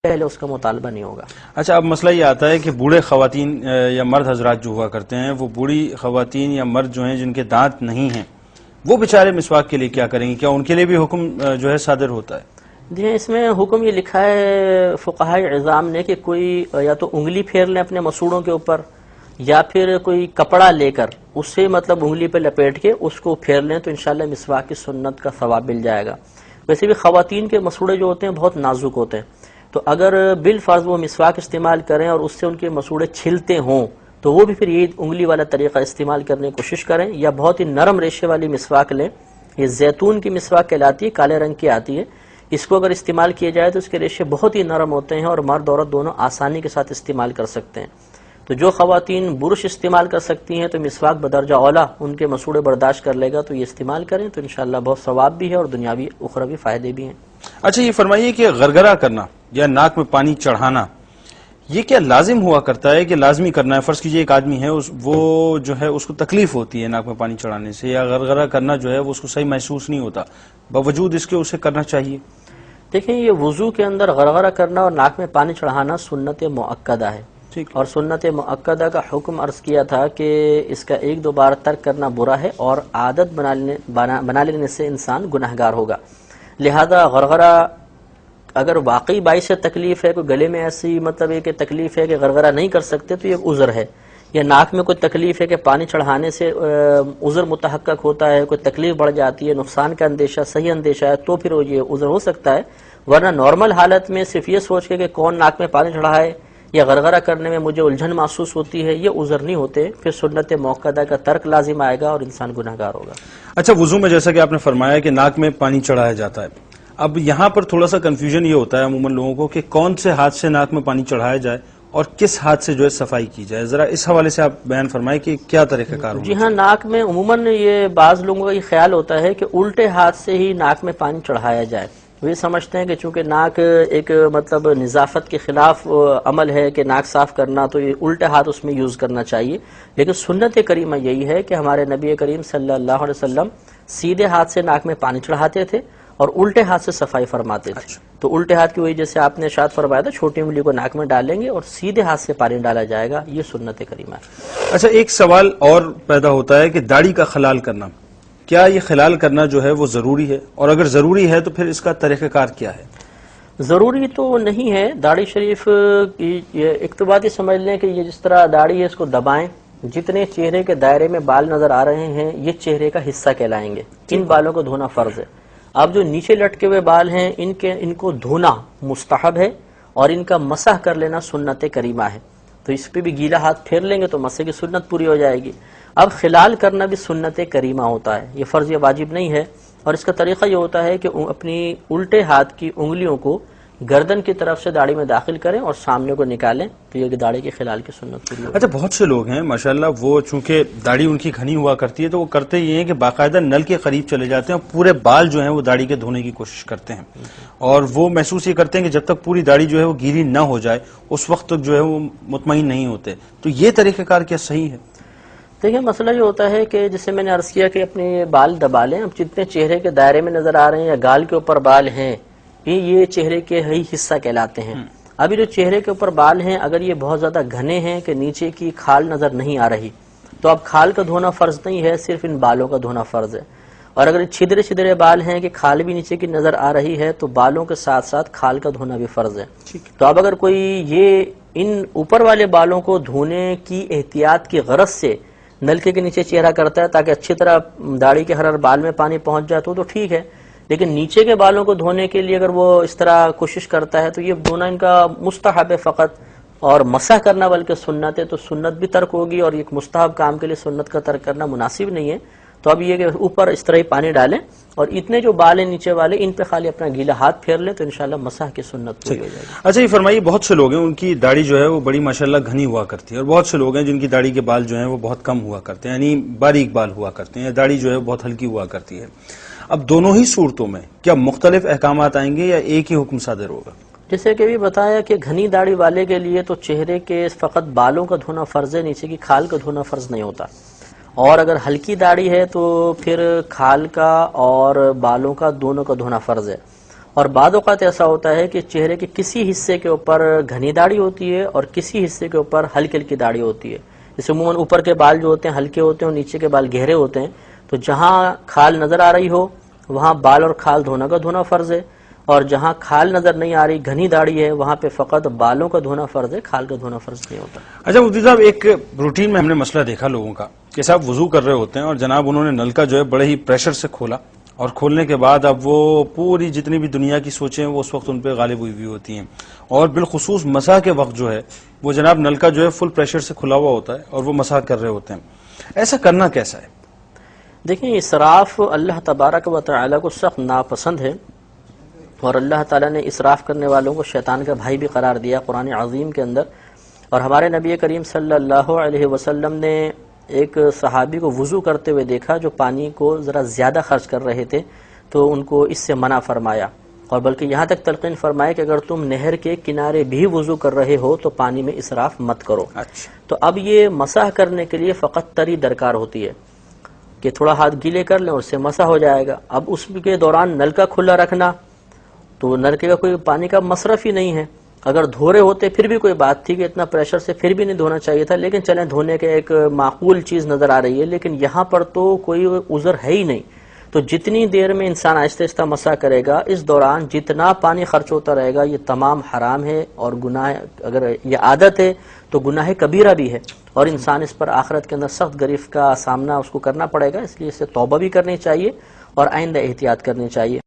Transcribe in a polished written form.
پہلے اس کا مطالبہ نہیں ہوگا۔ اچھا، اب مسئلہ یہ آتا ہے کہ بوڑھے خواتین یا مرد حضرات جو ہوا کرتے ہیں، وہ بوڑھی خواتین یا مرد جو ہیں جن کے دانت نہیں ہیں، وہ بیچارے مسواک کے لیے کیا کریں گے؟ کیا ان کے لیے بھی حکم جو ہے صادر ہوتا ہے؟ جی، اس میں حکم یہ لکھا ہے فقہائے عظام نے کہ کوئی یا تو انگلی پھیر لیں اپنے مسوڑوں کے اوپر، یا پھر کوئی کپڑا لے کر اس سے مطلب انگلی پہ لپیٹ کے اس کو پھیر لیں تو انشاءاللہ مسواک کی سنت کا ثواب مل جائے گا۔ ویسے بھی خواتین کے مسوڑے جو ہوتے ہیں بہت نازک ہوتے ہیں، تو اگر بالفرض وہ مسواک استعمال کریں اور اس سے ان کے مسوڑے چھلتے ہوں تو وہ بھی پھر یہ انگلی والا طریقہ استعمال کرنے کی کوشش کریں، یا بہت ہی نرم ریشے والی مسواک لیں۔ یہ زیتون کی مسواک کہلاتی ہے، کالے رنگ کی آتی ہے۔ اس کو اگر استعمال کیا جائے تو اس کے ریشے بہت ہی نرم ہوتے ہیں اور مرد عورت دونوں آسانی کے ساتھ استعمال کر سکتے ہیں۔ تو جو خواتین برش استعمال کر سکتی ہیں تو مسواک بدرجہ اولا ان کے مسوڑے برداشت کر لے گا، تو یہ استعمال کریں تو انشاءاللہ بہت ثواب بھی ہے اور دنیاوی اخروی فائدے بھی ہیں۔ اچھا، یہ فرمائیے کہ غرغرہ کرنا یا ناک میں پانی چڑھانا یہ کیا لازم ہوا کرتا ہے کہ لازمی کرنا ہے؟ فرض کیجئے ایک آدمی ہے، وہ جو ہے اس کو تکلیف ہوتی ہے ناک میں پانی چڑھانے سے، یا غرغرہ کرنا جو ہے وہ اس کو صحیح محسوس نہیں ہوتا، باوجود اس کے اسے کرنا چاہیے؟ دیکھیں، یہ وضو کے اندر غرغرہ کرنا اور ناک میں پانی چڑھانا سنت مؤکدہ ہے، اور سنت مؤکدہ کا حکم عرض کیا تھا کہ اس کا ایک دو بار ترک کرنا برا ہے اور عادت بنا لینے سے انسان گناہگار ہوگا۔ لہذا غرغرہ اگر واقعی باعث تکلیف ہے، کوئی گلے میں ایسی مطلب ہے کہ تکلیف ہے کہ غرغرہ نہیں کر سکتے تو یہ عذر ہے، یا ناک میں کوئی تکلیف ہے کہ پانی چڑھانے سے عذر متحقق ہوتا ہے، کوئی تکلیف بڑھ جاتی ہے، نقصان کا اندیشہ صحیح اندیشہ ہے، تو پھر یہ عذر ہو سکتا ہے۔ ورنہ نارمل حالت میں صرف یہ سوچ کے کہ کون ناک میں پانی چڑھائے یا غرغرہ کرنے میں مجھے الجھن محسوس ہوتی ہے، یہ عذر نہیں ہوتے، پھر سنت موقدہ کا ترک لازم آئے گا اور انسان گناہگار ہوگا۔ اچھا، وضو میں جیسا کہ آپ نے فرمایا کہ ناک میں پانی چڑھایا جاتا ہے، اب یہاں پر تھوڑا سا کنفیوژن یہ ہوتا ہے عموماً لوگوں کو کہ کون سے ہاتھ سے ناک میں پانی چڑھایا جائے اور کس ہاتھ سے جو ہے صفائی کی جائے، ذرا اس حوالے سے آپ بیان فرمائیں کہ کیا طریقہ کار ہوگا؟ جی ہاں، ناک میں عموماً یہ بعض لوگوں کا یہ خیال ہوتا ہے کہ الٹے ہاتھ سے ہی ناک میں پانی چڑھایا جائے۔ وہ یہ سمجھتے ہیں کہ چونکہ ناک ایک مطلب نظافت کے خلاف عمل ہے کہ ناک صاف کرنا، تو یہ الٹے ہاتھ اس میں یوز کرنا چاہیے، لیکن سنت کریمہ یہی ہے کہ ہمارے نبی کریم صلی اللہ علیہ وسلم سیدھے ہاتھ سے ناک میں پانی چڑھاتے تھے اور الٹے ہاتھ سے صفائی فرماتے تھے۔ تو الٹے ہاتھ کی وہی جیسے آپ نے ارشاد فرمایا تھا، چھوٹی انگلی کو ناک میں ڈالیں گے اور سیدھے ہاتھ سے پانی ڈالا جائے گا، یہ سنت کریمہ ہے۔ اچھا، ایک سوال اور پیدا ہوتا ہے کہ داڑھی کا خلال کرنا، کیا یہ خلال کرنا جو ہے وہ ضروری ہے؟ اور اگر ضروری ہے تو پھر اس کا طریقہ کار کیا ہے؟ ضروری تو نہیں ہے، داڑھی شریف کی ایک تو بات یہ سمجھ لیں کہ یہ جس طرح داڑھی ہے اس کو دبائیں، جتنے چہرے کے دائرے میں بال نظر آ رہے ہیں یہ چہرے کا حصہ کہلائیں گے، ان بالوں کو دھونا فرض ہے۔ اب جو نیچے لٹکے ہوئے بال ہیں ان کو دھونا مستحب ہے اور ان کا مسح کر لینا سنت کریمہ ہے، تو اس پہ بھی گیلا ہاتھ پھیر لیں گے تو مسح کی سنت پوری ہو جائے گی۔ اب خلال کرنا بھی سنت کریمہ ہوتا ہے، یہ فرض یا واجب نہیں ہے، اور اس کا طریقہ یہ ہوتا ہے کہ اپنی الٹے ہاتھ کی انگلیوں کو گردن کی طرف سے داڑھی میں داخل کریں اور سامنے کو نکالیں تو یہ داڑھی کے خلال کی سنت پوری ہوتی ہے۔ اچھا، بہت سے لوگ ہیں ماشاءاللہ وہ چونکہ داڑھی ان کی گھنی ہوا کرتی ہے تو وہ کرتے یہ ہیں کہ باقاعدہ نل کے قریب چلے جاتے ہیں اور پورے بال جو ہیں وہ داڑھی کے دھونے کی کوشش کرتے ہیں، اور وہ محسوس یہ کرتے ہیں کہ جب تک پوری داڑھی جو ہے وہ گیلی نہ ہو جائے اس وقت تک جو ہے وہ مطمئن نہیں ہوتے، تو یہ طریقہ کار کیا صحیح ہے؟ دیکھیں، مسئلہ یہ ہوتا ہے کہ جسے میں نے عرض کیا کہ اپنے بال دبا لیں، اب جتنے چہرے کے دائرے میں نظر آ رہے ہیں یا گال کے اوپر بال ہیں یہ چہرے کے ہی حصہ کہلاتے ہیں۔ ابھی جو چہرے کے اوپر بال ہیں اگر یہ بہت زیادہ گھنے ہیں کہ نیچے کی کھال نظر نہیں آ رہی تو اب کھال کا دھونا فرض نہیں ہے، صرف ان بالوں کا دھونا فرض ہے، اور اگر چھدرے چھدرے بال ہیں کہ کھال بھی نیچے کی نظر آ رہی ہے تو بالوں کے ساتھ ساتھ کھال کا دھونا بھی فرض ہے۔ تو اب اگر کوئی یہ ان اوپر والے بالوں کو دھونے کی احتیاط کی غرض سے نلکے کے نیچے چہرہ کرتا ہے تاکہ اچھی طرح داڑھی کے ہر بال میں پانی پہنچ جائے تو ٹھیک ہے، لیکن نیچے کے بالوں کو دھونے کے لیے اگر وہ اس طرح کوشش کرتا ہے تو یہ دھونا ان کا مستحب ہے فقط، اور مسح کرنا بلکہ سنت ہے، تو سنت بھی ترک ہوگی اور ایک مستحب کام کے لیے سنت کا ترک کرنا مناسب نہیں ہے۔ تو اب یہ کہ اوپر اس طرح ہی پانی ڈالیں اور اتنے جو بال ہیں نیچے والے ان پہ خالی اپنا گیلا ہاتھ پھیر لیں تو انشاءاللہ مسح کی سنت پوری ہو جائے گی۔ اچھا، یہ فرمائیے بہت سے لوگ ہیں ان کی داڑھی جو ہے وہ بڑی ماشاءاللہ گھنی ہوا کرتی ہے، اور بہت سے لوگ ہیں جن کی داڑھی کے بال جو ہیں وہ بہت کم ہوا کرتے ہیں، یعنی باریک بال ہوا کرتے ہیں، داڑھی جو ہے بہت ہلکی ہوا کرتی ہے۔ اب دونوں ہی صورتوں میں کیا مختلف احکامات آئیں گے یا ایک ہی حکم صادر ہوگا؟ جیسے کہ بھی بتایا کہ گھنی داڑھی والے کے لیے تو چہرے کے فقط بالوں کا دھونا فرض ہے، نیچے کی کھال کا دھونا فرض نہیں ہوتا، اور اگر ہلکی داڑھی ہے تو پھر کھال کا اور بالوں کا دونوں کا دھونا فرض ہے، اور بعض اوقات ایسا ہوتا ہے کہ چہرے کے کسی حصے کے اوپر گھنی داڑھی ہوتی ہے اور کسی حصے کے اوپر ہلکی ہلکی داڑھی ہوتی ہے. جیسے عموماً اوپر کے بال جو ہوتے ہیں ہلکے ہوتے ہیں اور نیچے کے بال گہرے ہوتے ہیں. تو جہاں کھال نظر آ رہی ہو وہاں بال اور کھال دھونا کا دھونا فرض ہے، اور جہاں کھال نظر نہیں آ رہی گھنی داڑھی ہے وہاں پہ فقط بالوں کا دھونا فرض ہے، کھال کا دھونا فرض نہیں ہوتا. اچھا مفتی صاحب، ایک روٹین میں ہم نے مسئلہ دیکھا لوگوں کا کہ صاحب وضو کر رہے ہوتے ہیں اور جناب انہوں نے نل کا جو ہے بڑے ہی پریشر سے کھولا، اور کھولنے کے بعد اب وہ پوری جتنی بھی دنیا کی سوچیں وہ اس وقت ان پہ غالب ہوئی ہوتی ہیں، اور بالخصوص مسح کے وقت جو ہے وہ جناب نل کا جو ہے فل پریشر سے کھلا ہوا ہوتا ہے اور وہ مسح کر رہے ہوتے ہیں. ایسا کرنا کیسا ہے؟ دیکھیں، اسراف اللہ تبارک و تعالی کو سخت ناپسند ہے، اور اللہ تعالیٰ نے اسراف کرنے والوں کو شیطان کا بھائی بھی قرار دیا قرآن عظیم کے اندر. اور ہمارے نبی کریم صلی اللہ علیہ وسلم نے ایک صحابی کو وضو کرتے ہوئے دیکھا جو پانی کو ذرا زیادہ خرچ کر رہے تھے، تو ان کو اس سے منع فرمایا، اور بلکہ یہاں تک تلقین فرمایا کہ اگر تم نہر کے کنارے بھی وضو کر رہے ہو تو پانی میں اسراف مت کرو. تو اب یہ مسح کرنے کے لیے فقط تری درکار ہوتی ہے کہ تھوڑا ہاتھ گیلے کر لیں اور اس سے مسح ہو جائے گا. اب اس کے دوران نل کا کھلا رکھنا تو نلکے کا کوئی پانی کا مصرف ہی نہیں ہے. اگر دھو رہے ہوتے پھر بھی کوئی بات تھی کہ اتنا پریشر سے پھر بھی نہیں دھونا چاہیے تھا، لیکن چلیں دھونے کے ایک معقول چیز نظر آ رہی ہے، لیکن یہاں پر تو کوئی عذر ہے ہی نہیں. تو جتنی دیر میں انسان آہستہ آہستہ مسح کرے گا اس دوران جتنا پانی خرچ ہوتا رہے گا یہ تمام حرام ہے، اور گناہ اگر یہ عادت ہے تو گناہ کبیرہ بھی ہے، اور انسان اس پر آخرت کے اندر سخت گرفت کا سامنا اس کو کرنا پڑے گا. اس لیے اسے توبہ بھی کرنی چاہیے اور آئندہ احتیاط کرنی چاہیے.